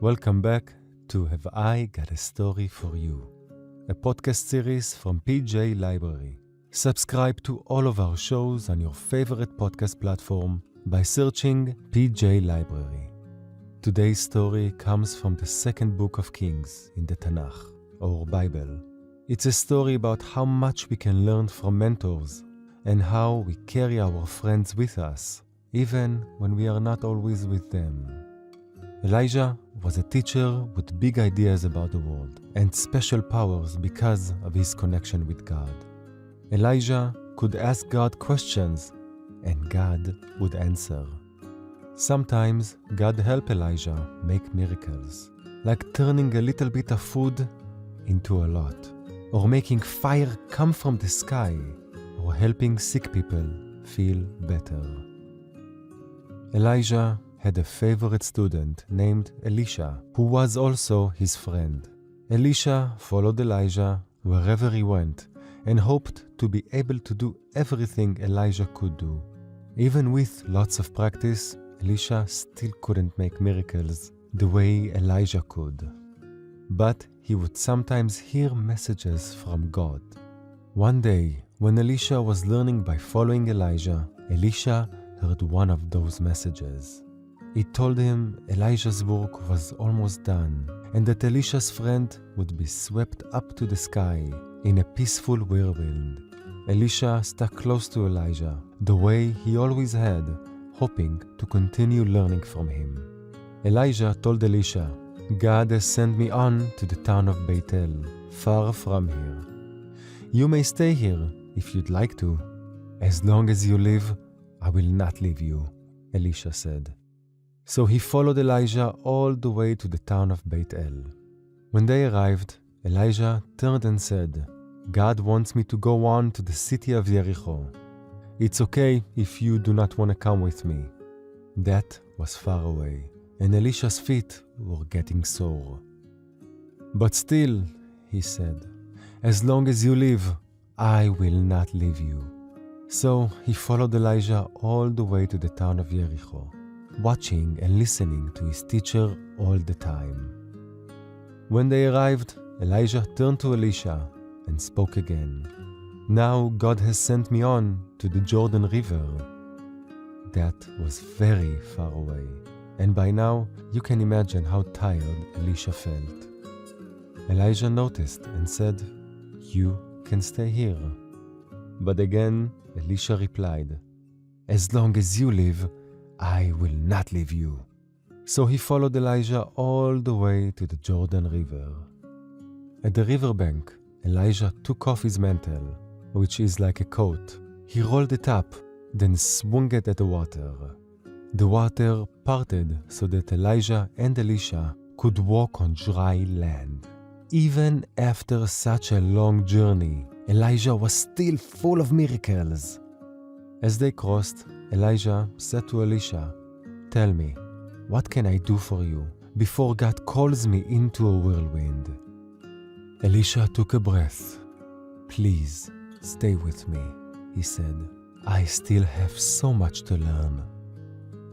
Welcome back to Have I Got a Story for You, a podcast series from PJ Library. Subscribe to all of our shows on your favorite podcast platform by searching PJ Library. Today's story comes from the second book of Kings in the Tanach, or Bible. It's a story about how much we can learn from mentors and how we carry our friends with us, even when we are not always with them. Elijah was a teacher with big ideas about the world and special powers because of his connection with God. Elijah could ask God questions and God would answer. Sometimes God helped Elijah make miracles, like turning a little bit of food into a lot, or making fire come from the sky, or helping sick people feel better. Elijah had a favorite student named Elisha, who was also his friend. Elisha followed Elijah wherever he went and hoped to be able to do everything Elijah could do. Even with lots of practice, Elisha still couldn't make miracles the way Elijah could. But he would sometimes hear messages from God. One day, when Elisha was learning by following Elijah, Elisha heard one of those messages. It told him Elijah's work was almost done and that Elisha's friend would be swept up to the sky in a peaceful whirlwind. Elisha stuck close to Elijah, the way he always had, hoping to continue learning from him. Elijah told Elisha, "God has sent me on to the town of Bethel, far from here. You may stay here if you'd like to. As long as you live, I will not leave you," Elisha said. So he followed Elijah all the way to the town of Bethel. When they arrived, Elijah turned and said, "God wants me to go on to the city of Jericho. It's okay if you do not want to come with me." That was far away, and Elisha's feet were getting sore. "But still," he said, "as long as you live, I will not leave you." So he followed Elijah all the way to the town of Jericho, watching and listening to his teacher all the time. When they arrived, Elijah turned to Elisha and spoke again. "Now God has sent me on to the Jordan River." That was very far away, and by now you can imagine how tired Elisha felt. Elijah noticed and said, "You can stay here." But again, Elisha replied, "As long as you live, I will not leave you." So he followed Elijah all the way to the Jordan River. At the riverbank, Elijah took off his mantle, which is like a coat. He rolled it up, then swung it at the water. The water parted so that Elijah and Elisha could walk on dry land. Even after such a long journey, Elijah was still full of miracles. As they crossed, Elijah said to Elisha, "Tell me, what can I do for you before God calls me into a whirlwind?" Elisha took a breath. "Please, stay with me," he said. "I still have so much to learn."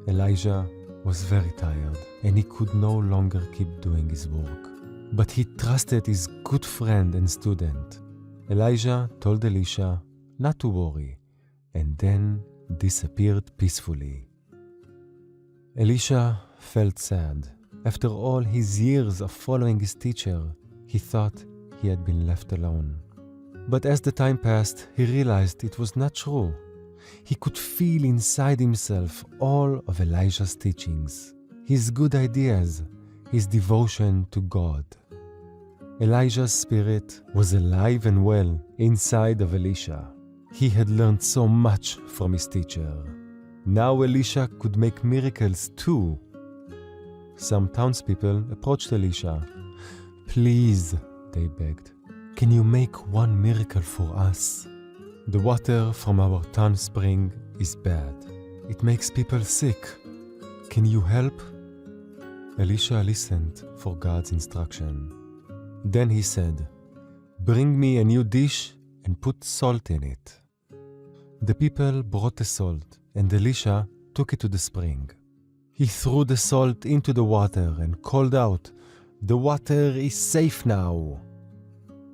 Elijah was very tired and he could no longer keep doing his work. But he trusted his good friend and student. Elijah told Elisha not to worry, and then disappeared peacefully. Elisha felt sad. After all his years of following his teacher, he thought he had been left alone. But as the time passed, he realized it was not true. He could feel inside himself all of Elijah's teachings, his good ideas, his devotion to God. Elijah's spirit was alive and well inside of Elisha. He had learned so much from his teacher. Now Elisha could make miracles too. Some townspeople approached Elisha. "Please," they begged, "can you make one miracle for us? The water from our town spring is bad. It makes people sick. Can you help?" Elisha listened for God's instruction. Then he said, "Bring me a new dish and put salt in it." The people brought the salt, and Elisha took it to the spring. He threw the salt into the water and called out, "The water is safe now."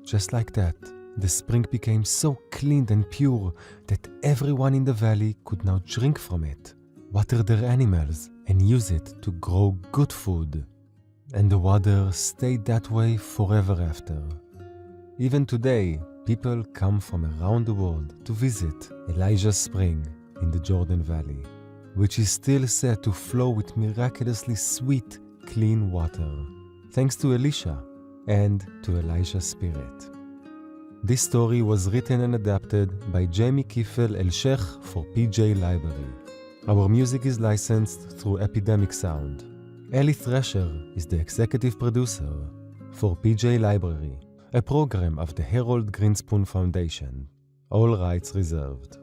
Just like that, the spring became so clean and pure that everyone in the valley could now drink from it, water their animals, and use it to grow good food. And the water stayed that way forever after. Even today, people come from around the world to visit Elijah's spring in the Jordan Valley, which is still said to flow with miraculously sweet, clean water, thanks to Elisha and to Elisha's spirit. This story was written and adapted by Jamie Kiffel El-Sheikh for PJ Library. Our music is licensed through Epidemic Sound. Eli Thrasher is the executive producer for PJ Library, a program of the Harold Greenspoon Foundation. All rights reserved.